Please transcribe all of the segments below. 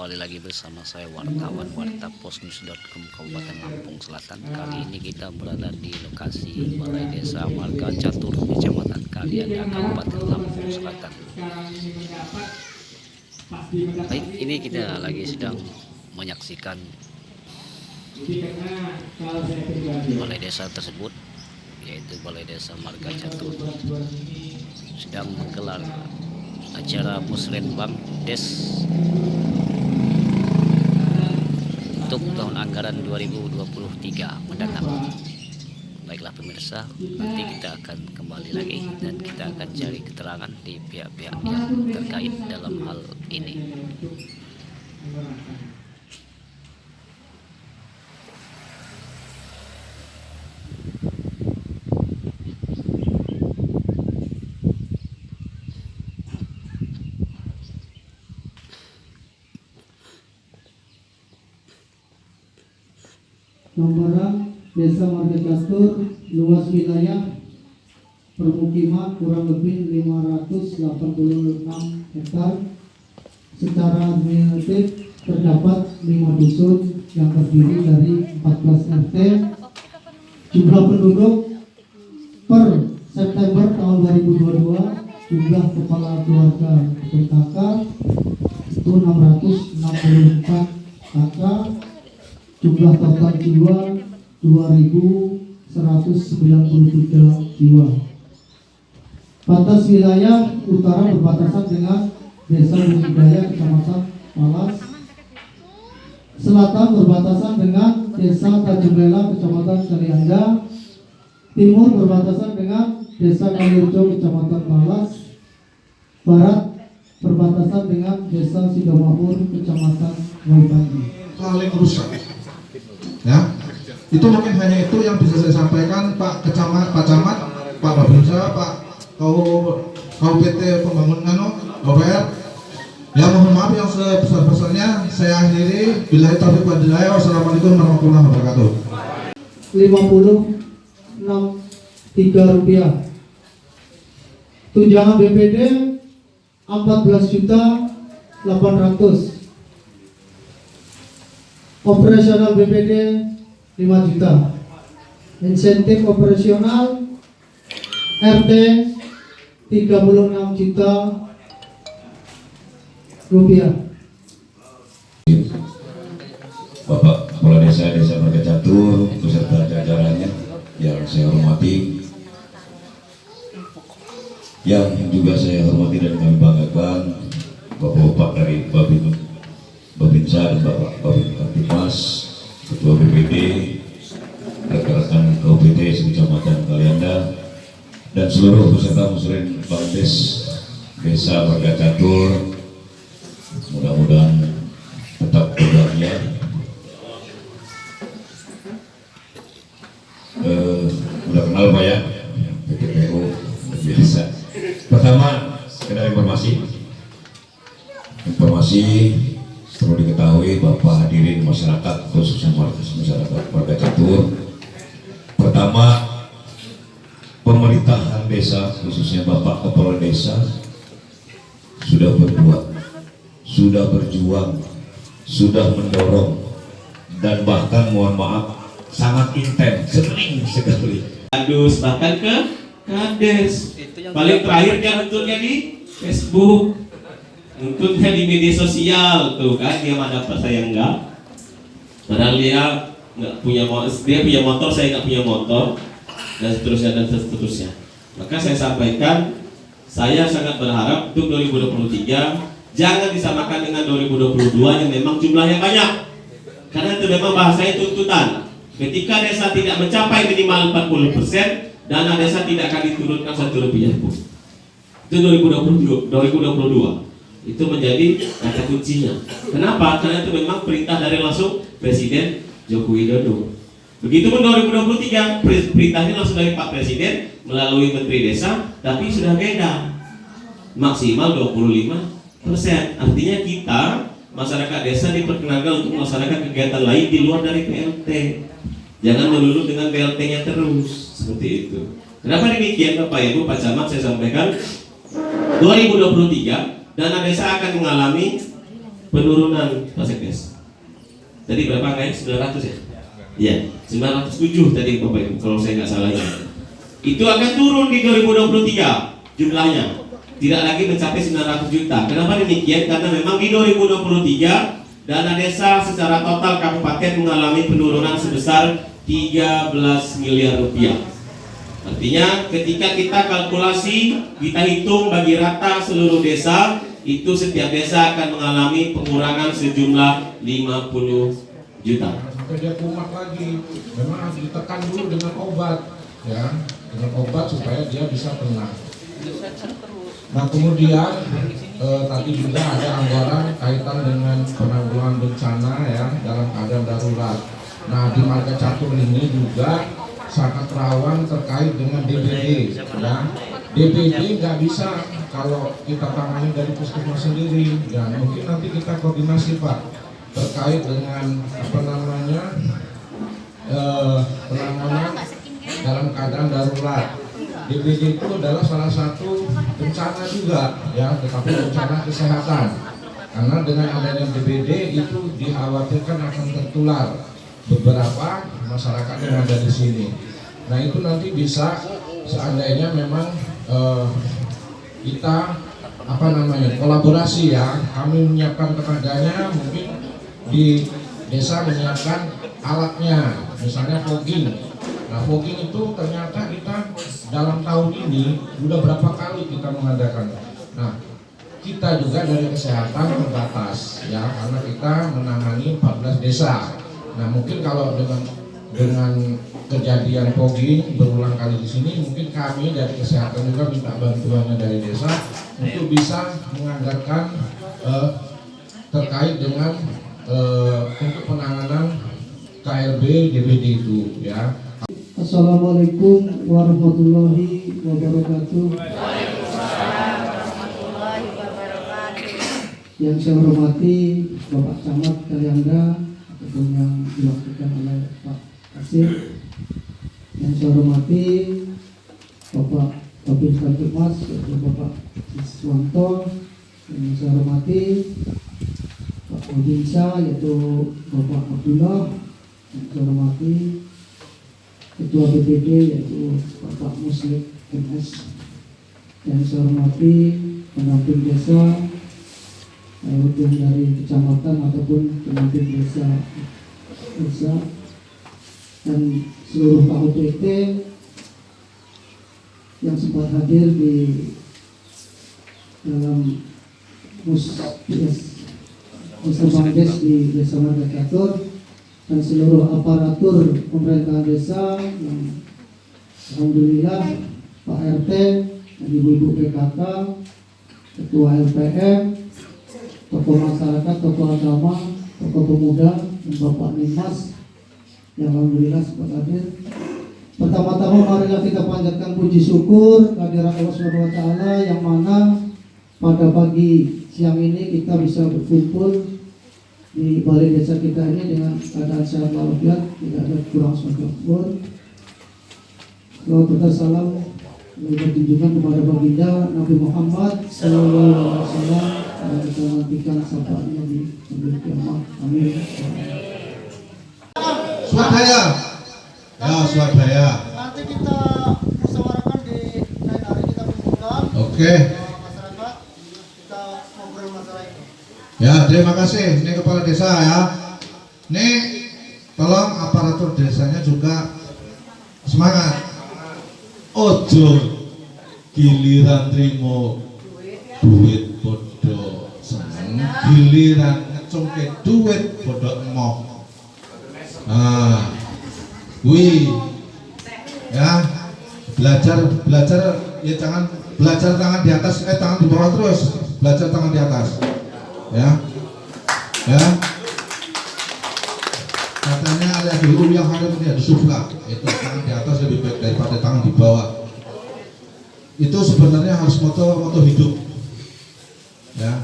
kembali lagi bersama saya wartawan Warta Posnews.com Kabupaten Lampung Selatan. Kali ini kita berada di lokasi Balai Desa Marga Catur, Kecamatan Kalianda, Kabupaten Lampung Selatan. Baik, ini kita lagi sedang menyaksikan balai desa tersebut, yaitu Balai Desa Marga Catur, sedang menggelar acara Musrenbang Des untuk tahun anggaran 2023 mendatang. Baiklah pemirsa, nanti kita akan kembali lagi dan kita akan cari keterangan di pihak-pihak yang terkait dalam hal ini. Gambaran Desa Marga Catur, luas wilayah permukiman kurang lebih 586 hektar. Secara administratif terdapat 5 dusun yang terdiri dari 14 RT. Jumlah penduduk per September tahun 2022, jumlah kepala keluarga PKK itu 664 kakak. Jumlah total jiwa 2.193 jiwa. Batas wilayah utara berbatasan dengan Desa Budidaya Kecamatan Palas. Selatan berbatasan dengan Desa Tajumlela Kecamatan Kalianda. Timur berbatasan dengan Desa Kaliurjo Kecamatan Palas. Barat berbatasan dengan Desa Sidomahur Kecamatan Waibangi. Paling rusak. Ya, itu mungkin hanya itu yang bisa saya sampaikan, Pak Camat, Pak Babinsa, Pak KUPT Pembangunan Robert. Ya, mohon maaf yang sebesar-besarnya. Saya akhiri. Billahi taufiq wal hidayah. Wassalamualaikum warahmatullahi wabarakatuh. 50,63 rupiah. Tunjangan BPD 14.800.000. Operasional BPD 5 juta. Insentif operasional RT 36 juta rupiah. Bapak Kepala Desa Marga Catur beserta jajarannya yang saya hormati, yang juga saya hormati dan kami banggakan, Bapak-bapak dari Babinsa dan Bapak Kaptimas, Ketua BPD, rekan-rekan KUPT Kecamatan Kalianda, dan seluruh peserta Musrenbang Desa Marga Catur. Mudah-mudahan tetap berbahagia. Udah kenal Pak ya, PPPU biasa. Pertama, sekedar informasi perlu diketahui Bapak hadirin masyarakat, khususnya masyarakat Marga Catur. Pertama, pemerintahan desa, khususnya Bapak Kepala Desa, sudah berbuat, sudah berjuang, sudah mendorong, dan bahkan mohon maaf sangat intens, sering sekali. Kades, bahkan ke Kades. Paling terakhirnya bentuknya di Facebook. Nuntutnya di media sosial tuh kan, dia mah dapat saya enggak. Padahal dia nggak punya motor, saya nggak punya motor, dan seterusnya. Maka saya sampaikan, saya sangat berharap untuk 2023 jangan disamakan dengan 2022 yang memang jumlahnya banyak. Karena itu memang bahasanya tuntutan. Ketika desa tidak mencapai minimal 40%, dana desa tidak akan diturunkan 1 rupiah pun. Itu 2022. Itu menjadi kata kuncinya. Kenapa? Karena itu memang perintah dari langsung Presiden Joko Widodo. Begitupun 2023, perintahnya langsung dari Pak Presiden melalui Menteri Desa, tapi sudah beda. Maksimal 25%. Artinya kita, masyarakat desa, diperkenalkan untuk melaksanakan kegiatan lain di luar dari PLT. Jangan melulu dengan PLT-nya terus. Seperti itu. Kenapa demikian Bapak Ibu, Pak Camat, saya sampaikan 2023 dana desa akan mengalami penurunan Pak Sekdes. Tadi berapa kayak 900 ya? Iya, 907 tadi Bapak Ibu, kalau saya nggak salah ya. Itu akan turun di 2023 jumlahnya. Tidak lagi mencapai 900 juta. Kenapa demikian? Karena memang di 2023 dana desa secara total kabupaten mengalami penurunan sebesar 13 miliar rupiah. Artinya ketika kita kalkulasi, kita hitung bagi rata seluruh desa, itu setiap desa akan mengalami pengurangan sejumlah 50 juta. Sampai dia kumat lagi, memang harus ditekan dulu dengan obat, ya, dengan obat supaya dia bisa tenang. Nah kemudian tadi juga ada anggaran kaitan dengan penanggulangan bencana ya dalam keadaan darurat. Nah di Marga Catur ini juga sangat rawan terkait dengan DBD ya. DBD nggak bisa kalau kita tangani dari puskesmas sendiri ya, mungkin nanti kita koordinasi Pak terkait dengan apa namanya penanganan dalam keadaan darurat. DBD itu adalah salah satu bencana juga ya, tetapi bencana kesehatan, karena dengan adanya DBD itu dikhawatirkan akan tertular beberapa masyarakat yang ada di sini. Nah itu nanti bisa seandainya memang kita apa namanya kolaborasi ya, kami menyiapkan tenaganya, mungkin di desa menyiapkan alatnya, misalnya fogging. Nah fogging itu ternyata kita dalam tahun ini udah berapa kali kita mengadakan. Nah kita juga dari kesehatan terbatas ya, karena kita menangani 14 desa. Nah mungkin kalau dengan kejadian fogging berulang kali di sini, mungkin kami dari kesehatan juga minta bantuannya dari desa untuk bisa menganggarkan terkait dengan untuk penanganan KLB DBD itu ya. Assalamualaikum warahmatullahi wabarakatuh. Yang saya hormati Bapak Camat Kalianda ataupun yang diwakilkan oleh Pak Kasir. Yang saya hormati Bapak Kabid Kamtipmas yaitu Bapak Siswanto. Yang saya hormati Pak Odinsa yaitu Bapak Abdullah. Yang saya hormati Ketua BPD yaitu Bapak Muslim MS. Yang saya hormati pendamping desa baik yang dari kecamatan ataupun pendamping desa dan seluruh KUPT yang sempat hadir di dalam Musabangdes di Desa Marga Catur dan seluruh aparatur pemerintahan desa yang alhamdulillah Pak RT dan ibu-ibu PKK, Ketua LPM, tokoh masyarakat, tokoh agama, tokoh pemuda, dan Bapak Nimas yang alhamdulillah sempat hadir. Pertama-tama marilah kita panjatkan puji syukur kehadirat Allah SWT yang mana pada pagi siang ini kita bisa berkumpul di balai desa kita ini dengan keadaan sehat walafiat, tidak ada kurang suatu pun. Salawat salam berjunjungan kepada baginda Nabi Muhammad Sallallahu Alaihi Wasallam dan kita nantikan sapaannya di hari kiamat. Amin. Swadaya, ya swadaya. Nanti kita musyawarahkan di lain hari, kita kumpulkan Oke. masyarakat, kita ngobrol masalah itu. Ya, terima kasih. Ini kepala desa ya. Ini tolong aparatur desanya juga semangat. Ojo giliran trimo duit podo seneng, giliran ngecungke duit podo emoh. Nah, wih, ya belajar ya, jangan belajar tangan di atas, tangan di bawah terus, belajar tangan di atas. Ya, katanya alias dulu yang harus di sufla, itu tangan di atas lebih baik daripada tangan di bawah. Itu sebenarnya harus moto hidup. Ya,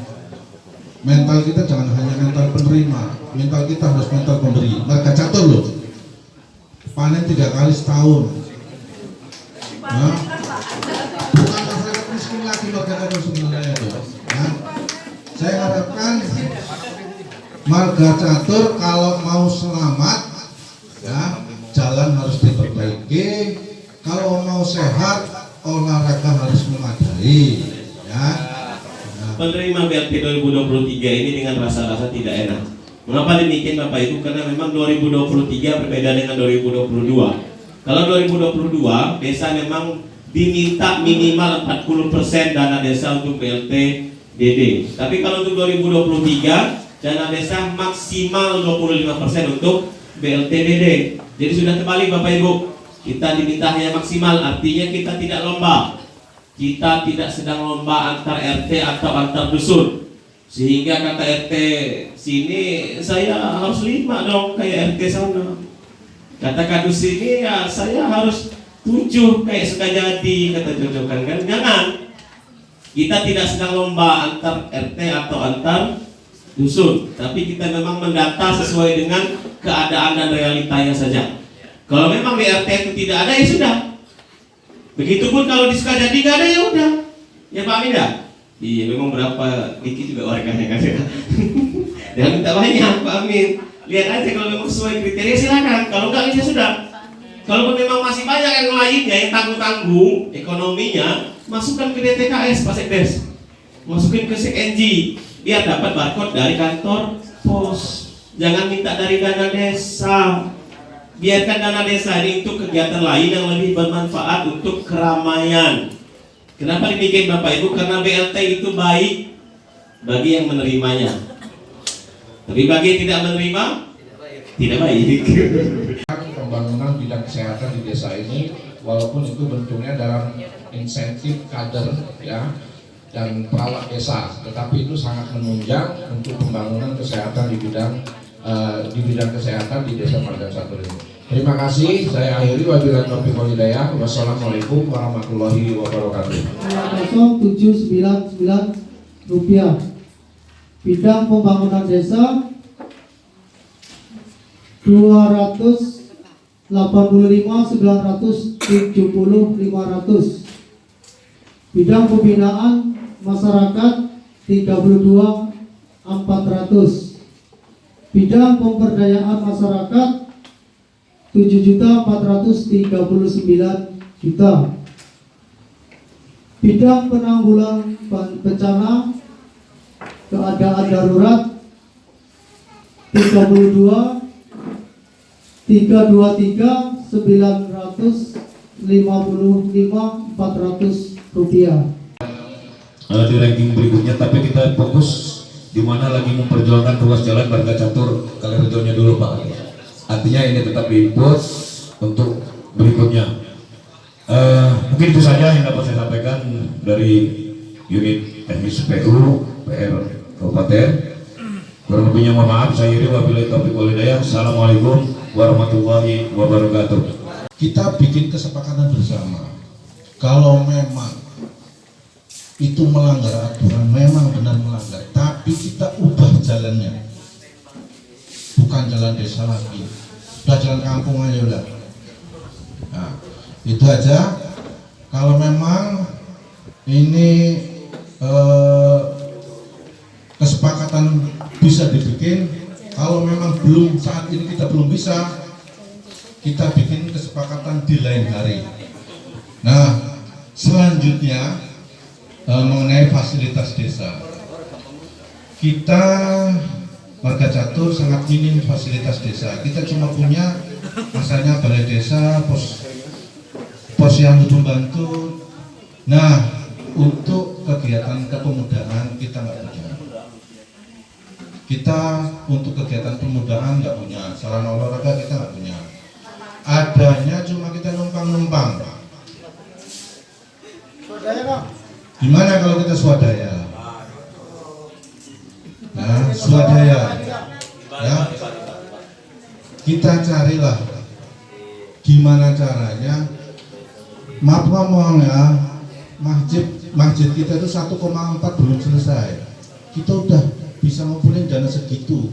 mental kita jangan hanya mental penerima, mental kita harus mental pemberi. Marga Catur loh, panen 3 kali setahun. Ya, bukan masyarakat miskin lagi Marga Catur sebenarnya itu. Ya. Saya harapkan marga catur kalau mau selamat ya jalan harus diperbaiki, kalau mau sehat olahraga harus memadai ya. Penerima BLT 2023 ini dengan rasa-rasa tidak enak. Mengapa demikian Bapak Ibu? Karena memang 2023 berbeda dengan 2022. Kalau 2022 desa memang diminta minimal 40% dana desa untuk BLT DD. Tapi kalau untuk 2023 dana desa maksimal 25% untuk BLT DD. Jadi sudah terbalik Bapak Ibu. Kita diminta hanya maksimal, artinya kita tidak lomba. Kita tidak sedang lomba antar RT atau antar dusun. Sehingga kata RT sini saya harus 5 dong kayak RT sana. Kata kadus sini ya saya harus 7 kayak Sukajadi, kata cocokan kan. Jangan. Kita tidak sedang lomba antar RT atau antar dusun, tapi kita memang mendata sesuai dengan keadaan dan realitanya saja. Kalau memang di RT itu tidak ada ya sudah. Begitupun kalau di Sukajadi nggak ada ya udah. Ya Pak Amin ya? Iya memang berapa dikit juga warganya kan ya. Jangan minta banyak Pak Amin. Lihat aja kalau memang sesuai kriteria silakan. Kalau nggak ya sudah. Kalau memang masih banyak yang lainnya yang tanggung-tanggung ekonominya, masukkan ke DTKS Pak Sekdes. Masukin ke SekNG biar dapat barcode dari kantor pos. Jangan minta dari dana desa. Biarkan dana desa ini untuk kegiatan lain yang lebih bermanfaat untuk keramaian. Kenapa demikian Bapak Ibu? Karena BLT itu baik bagi yang menerimanya. Tapi bagi yang tidak menerima, tidak baik. Pembangunan bidang kesehatan di desa ini, walaupun itu bentuknya dalam insentif kader ya dan perawat desa, tetapi itu sangat menunjang untuk pembangunan kesehatan di bidang kesehatan di desa Marga Catur ini. Terima kasih, saya akhiri wabillahi taufiq wal hidayah. Wassalamualaikum warahmatullahi wabarakatuh. 0799 rupiah. Bidang pembangunan desa 285.970.500. Bidang pembinaan masyarakat 32.400. Bidang pemberdayaan masyarakat 7.439 juta. Bidang penanggulangan bencana keadaan darurat 323.955.400 rupiah. Di ranking berikutnya, tapi kita fokus di mana lagi memperjuangkan ruas jalan Marga Catur Kalirejonya dulu Pak. Artinya ini tetap diinput untuk berikutnya. Mungkin itu saja yang dapat saya sampaikan dari unit teknis PU PR Kabupaten. Kurang lebihnya mohon maaf, saya iri wabillahi taufiq wal hidayah. Assalamualaikum warahmatullahi wabarakatuh. Kita bikin kesepakatan bersama. Kalau memang itu melanggar aturan, memang benar melanggar, tapi kita ubah jalannya, bukan jalan desa lagi, udah jalan kampung aja udah. Nah, itu aja. Kalau memang ini kesepakatan bisa dibikin, kalau memang belum saat ini kita belum bisa, kita bikin kesepakatan di lain hari. Nah, selanjutnya mengenai fasilitas desa, kita Marga Catur sangat minim fasilitas desa. Kita cuma punya misalnya balai desa, pos yang membantu. Nah, untuk kegiatan kepemudaan kita nggak punya. Kita untuk kegiatan pemudaan nggak punya, sarana olahraga kita nggak punya. Adanya cuma kita numpang-numpang. Gimana kalau kita swadaya? Nah, swadaya, ya, kita carilah gimana caranya. Maaf ngomong ya, masjid kita itu 1,4 belum selesai. Kita udah bisa ngumpulin dana segitu.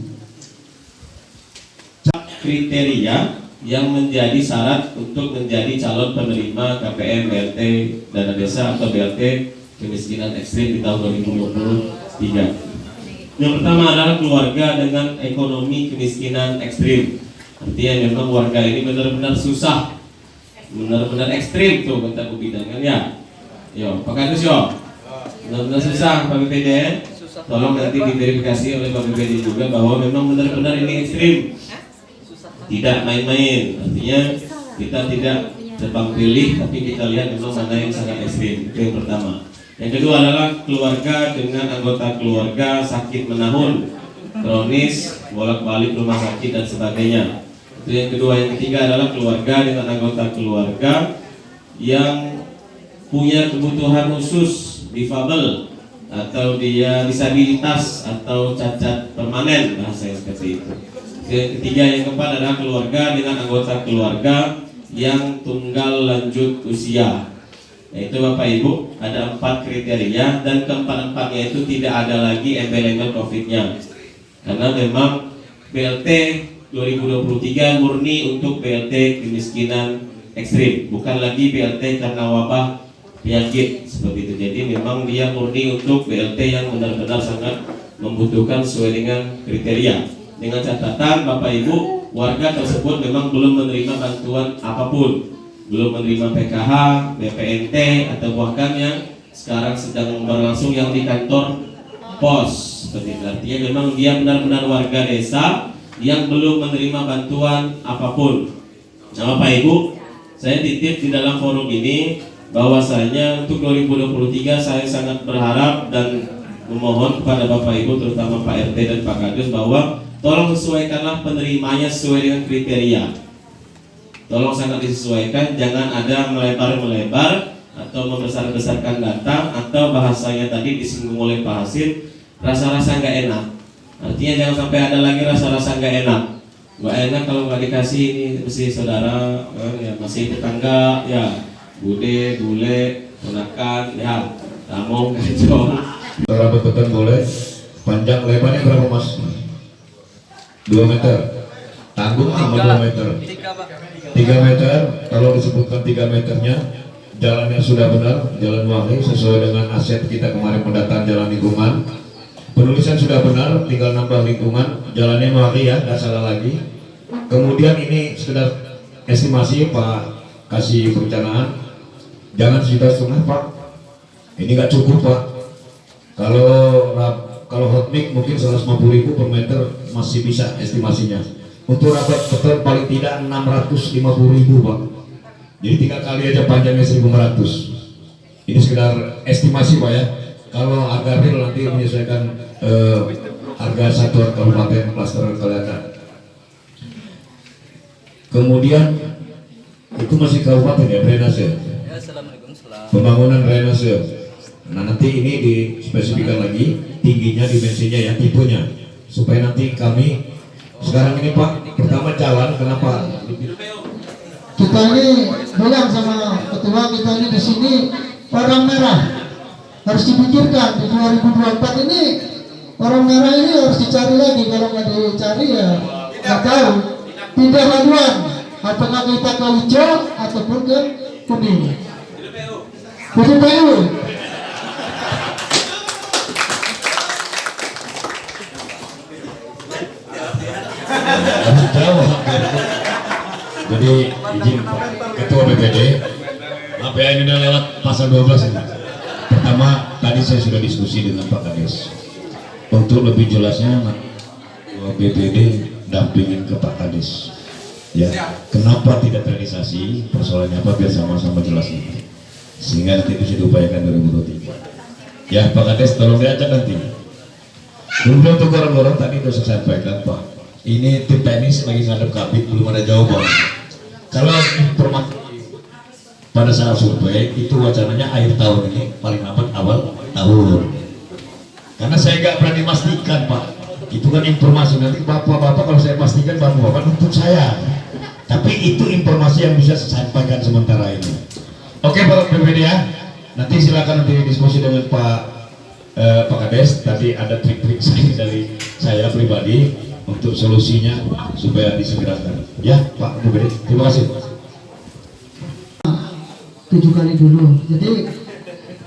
Kriteria yang menjadi syarat untuk menjadi calon penerima KPM BLT dana desa atau BLT kemiskinan ekstrim di tahun 2023. Yang pertama adalah keluarga dengan ekonomi kemiskinan ekstrim. Artinya memang warga ini benar-benar susah, benar-benar ekstrim tuh bentar bidangannya. Yo, Pak Kadus yo, benar-benar susah Pak BPD. Tolong nanti diverifikasi oleh Pak BPD juga bahwa memang benar-benar ini ekstrim, tidak main-main. Artinya kita tidak tebang pilih, tapi kita lihat memang mana yang sangat ekstrim. Itu yang pertama. Yang kedua adalah keluarga dengan anggota keluarga sakit menahun, kronis, bolak-balik rumah sakit dan sebagainya. Itu yang kedua. Yang ketiga adalah keluarga dengan anggota keluarga yang punya kebutuhan khusus, difabel atau dia disabilitas atau cacat permanen, bahasa seperti itu. Yang ketiga, yang keempat adalah keluarga dengan anggota keluarga yang tunggal lanjut usia. Yaitu Bapak Ibu ada 4 kriteria dan keempat-empatnya itu tidak ada lagi embel-embel COVID-nya. Karena memang BLT 2023 murni untuk BLT kemiskinan ekstrim, bukan lagi BLT karena wabah penyakit seperti itu. Jadi memang dia murni untuk BLT yang benar-benar sangat membutuhkan sesuai dengan kriteria. Dengan catatan Bapak Ibu, warga tersebut memang belum menerima bantuan apapun, belum menerima PKH, BPNT atau bahkan yang sekarang sedang berlangsung yang di kantor pos seperti itu. Artinya memang dia benar-benar warga desa yang belum menerima bantuan apapun. Nah Bapak Ibu, saya titip di dalam forum ini bahwasanya untuk 2023 saya sangat berharap dan memohon kepada Bapak Ibu terutama Pak RT dan Pak Kadus bahwa tolong sesuaikanlah penerimanya sesuai dengan kriteria. Tolong sangat disesuaikan, jangan ada melebar-melebar atau membesar-besarkan data atau bahasanya tadi disinggung oleh Pak Hasin, rasa-rasa nggak enak. Artinya jangan sampai ada lagi rasa-rasa nggak enak. Nggak enak kalau nggak dikasih ini mesti saudara, ya masih tetangga, ya bude, bule, ponakan, ya tamong, kacong. Cara betul boleh. Panjang lebarnya berapa mas? 2 meter. Tanggung sama 2 meter. 3 meter. Kalau disebutkan 3 meternya, jalannya sudah benar, jalan wahai sesuai dengan aset kita kemarin pendataan jalan lingkungan. Penulisan sudah benar, tinggal nambah lingkungan, jalannya wahai ya, nggak salah lagi. Kemudian ini sekedar estimasi Pak kasih perencanaan, jangan 1,5 Pak. Ini nggak cukup Pak. Kalau hot mix mungkin 150.000 per meter masih bisa estimasinya. Untuk rapat beton paling tidak 650.000 Pak. Jadi 3 kali aja panjangnya 1.500. Ini sekedar estimasi Pak ya. Kalau harga real nanti menyesuaikan harga satuan kabupaten klaster kalian. Kemudian itu masih kabupaten ya, drainase. Ya, assalamualaikum. Pembangunan drainase. Nah nanti ini dispesifikkan lagi tingginya, dimensinya ya, tipenya, supaya nanti kami sekarang ini Pak, pertama jalan, kenapa? Kita ini bilang sama ketua kita ini di sini orang merah harus dipikirkan di 2024 ini orang merah ini harus dicari lagi. Kalau nggak dicari ya nggak tahu pindah haluan, apakah kita ke hijau ataupun ke kuning. Betul PU. Jadi izin Ketua BPD, maaf ya ini udah lewat pasal 12 ini. Pertama tadi saya sudah diskusi dengan Pak Kades. Untuk lebih jelasnya BPD dampingin ke Pak Kades. Ya, kenapa tidak realisasi? Persoalannya apa biar sama-sama jelas ini. Sehingga nanti bisa diupayakan 2023. Ya Pak Kades tolong diajak nanti. Kemudian untuk orang-orang tadi sudah saya sampaikan Pak, ini tim teknis lagi ngadep kabit belum ada jawaban. Kalau informasi pada saat survei itu wacananya akhir tahun ini paling lambat awal tahun. Karena saya nggak berani memastikan Pak, itu kan informasi nanti bapak-bapak kalau saya pastikan bapak-bapak untuk saya. Tapi itu informasi yang bisa saya sampaikan sementara ini. Oke Pak BPD ya, nanti silakan nanti diskusi dengan Pak Kades. Tadi ada trik-trik dari saya pribadi untuk solusinya supaya disegerakan. Ya Pak BPD, terima kasih. 7 kali dulu. Jadi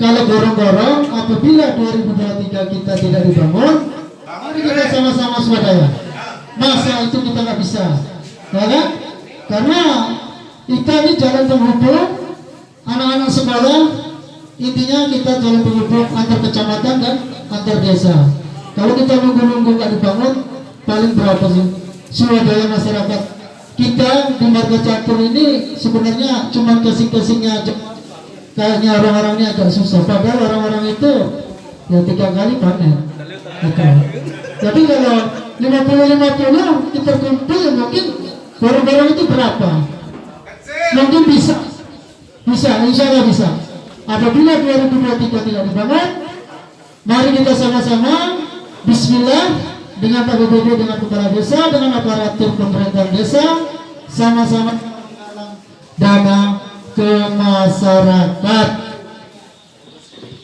kalau gorong-gorong apabila 2023 kita tidak dibangun, Mari kita sama-sama swadaya. Masa itu kita nggak bisa, ya kan? Karena kita ini jalan penghubung anak-anak sekolah. Intinya kita jalan penghubung antar kecamatan dan antar desa. Kalau kita nunggu-nunggu nggak dibangun, paling berapa sih swadaya masyarakat kita di Marga Catur ini sebenarnya cuma casing-casingnya aja. Kayaknya orang-orang ini agak susah. Padahal orang-orang itu ya 3 kali panen. Gitu. Jadi kalau 50-50 kita kumpul ya mungkin barang-barang itu berapa? Mungkin bisa, insya Allah bisa. Apabila 2023 tidak dibangun, mari kita sama-sama Bismillah dengan Pak BPD, dengan kepala desa, dengan aparatur pemerintahan desa, sama-sama dana ke masyarakat.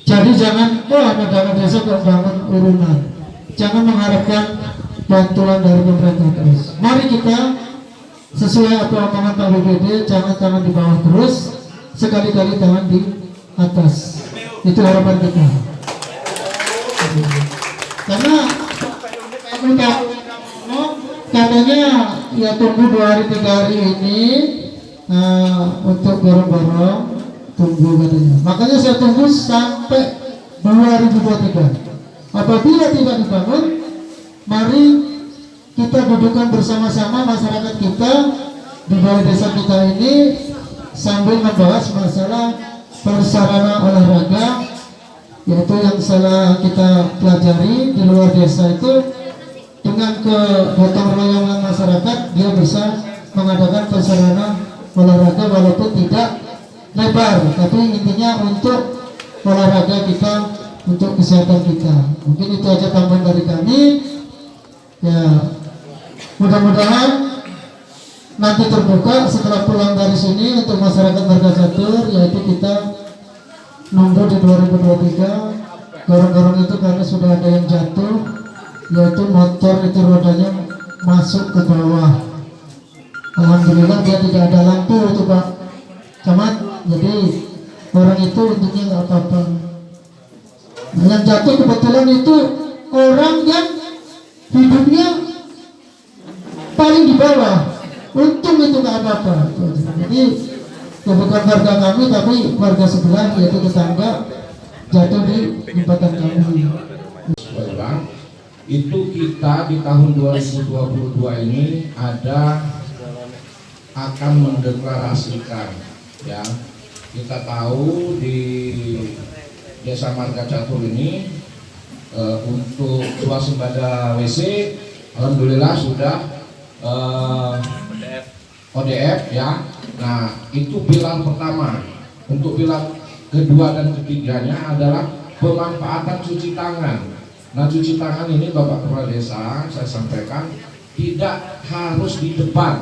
Jadi jangan ada dana desa kok bangun urunan. Jangan mengharapkan bantuan dari pemerintah terus. Mari kita sesuai apa omongan Pak BPD, jangan tangan di bawah terus, sekali-kali tangan di atas. Itu harapan kita. Karena katanya ya tunggu 2 hari 3 hari ini untuk gorong-gorong, tunggu katanya. Makanya saya tunggu sampai 2023. Apabila tidak dibangun, mari kita dudukkan bersama-sama masyarakat kita di balai desa kita ini sambil membahas masalah persarana olahraga, yaitu yang salah kita pelajari di luar desa itu dengan kegotong royongan masyarakat dia bisa mengadakan persarana olahraga walaupun tidak lebar, tapi intinya untuk olahraga kita, untuk kesehatan kita. Mungkin itu aja tambahan dari kami. Ya, mudah-mudahan nanti terbuka setelah pulang dari sini untuk masyarakat Marga Catur, yaitu kita nunggu di 2023 gorong-gorong itu karena sudah ada yang jatuh, yaitu motor itu rodanya masuk ke bawah. Alhamdulillah dia tidak ada lampu itu Pak Camat, jadi orang itu untungnya nggak apa-apa. Nah, yang jatuh kebetulan itu orang yang hidupnya paling di bawah, untung itu nggak apa-apa. Jadi ya bukan warga kami tapi warga sebelah, yaitu tetangga, jatuh di jembatan kami. Itu kita di tahun 2022 ini akan mendeklarasikan, ya. Kita tahu di Desa Marga Catur ini untuk swasembada WC alhamdulillah sudah ODF, ya. Nah, itu pilar pertama. Untuk pilar kedua dan ketiganya adalah pemanfaatan cuci tangan. Nah, cuci tangan ini Bapak Kepala Desa saya sampaikan tidak harus di depan,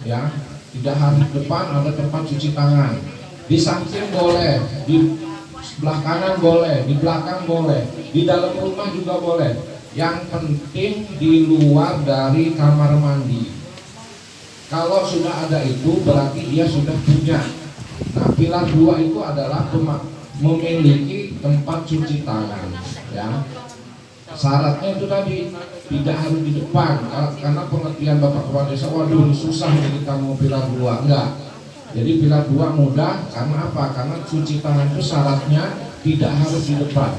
ya. Tidak harus di depan ada tempat cuci tangan. Di samping boleh, di sebelah kanan boleh, di belakang boleh, di dalam rumah juga boleh. Yang penting di luar dari kamar mandi. Kalau sudah ada itu berarti dia sudah punya. Nah, pilar 2 itu adalah memiliki tempat cuci tangan, ya. Syaratnya itu tadi tidak harus di depan, karena pengertian Bapak Kepala Desa, waduh susah nih kita mau pilar 2, enggak. Jadi pilar 2 mudah, karena apa? Karena cuci tangan itu syaratnya tidak harus di depan.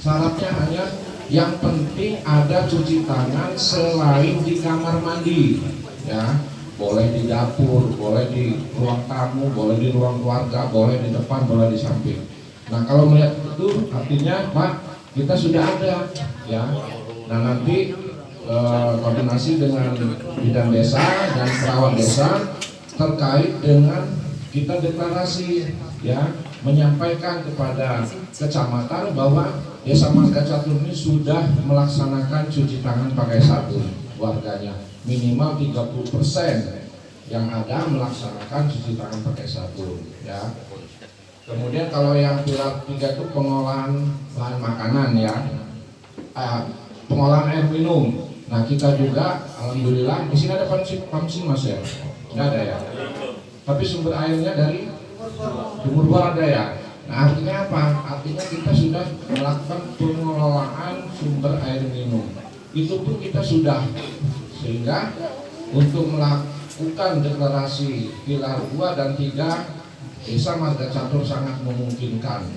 Syaratnya hanya yang penting ada cuci tangan selain di kamar mandi, ya. Boleh di dapur, boleh di ruang tamu, boleh di ruang keluarga, boleh di depan, boleh di samping. Nah, kalau melihat itu artinya Pak, kita sudah ada, ya. Nah, nanti koordinasi dengan bidan desa dan perawat desa terkait dengan kita deklarasi, ya, menyampaikan kepada kecamatan bahwa Desa Marga Catur ini sudah melaksanakan cuci tangan pakai sabun warganya, minimal 30% yang ada melaksanakan cuci tangan pakai sabun, ya. Kemudian kalau yang pilar 3 itu pengolahan bahan makanan, ya, pengolahan air minum. Nah, kita juga alhamdulillah di sini ada pamsin Mas, ya. Nggak ada, ya. Tapi sumber airnya dari sumur bor ada, ya. Nah, artinya apa? Artinya kita sudah melakukan pengelolaan sumber air minum. Itu pun kita sudah, sehingga untuk melakukan deklarasi pilar 2 dan 3 Desa Marga Catur sangat memungkinkan.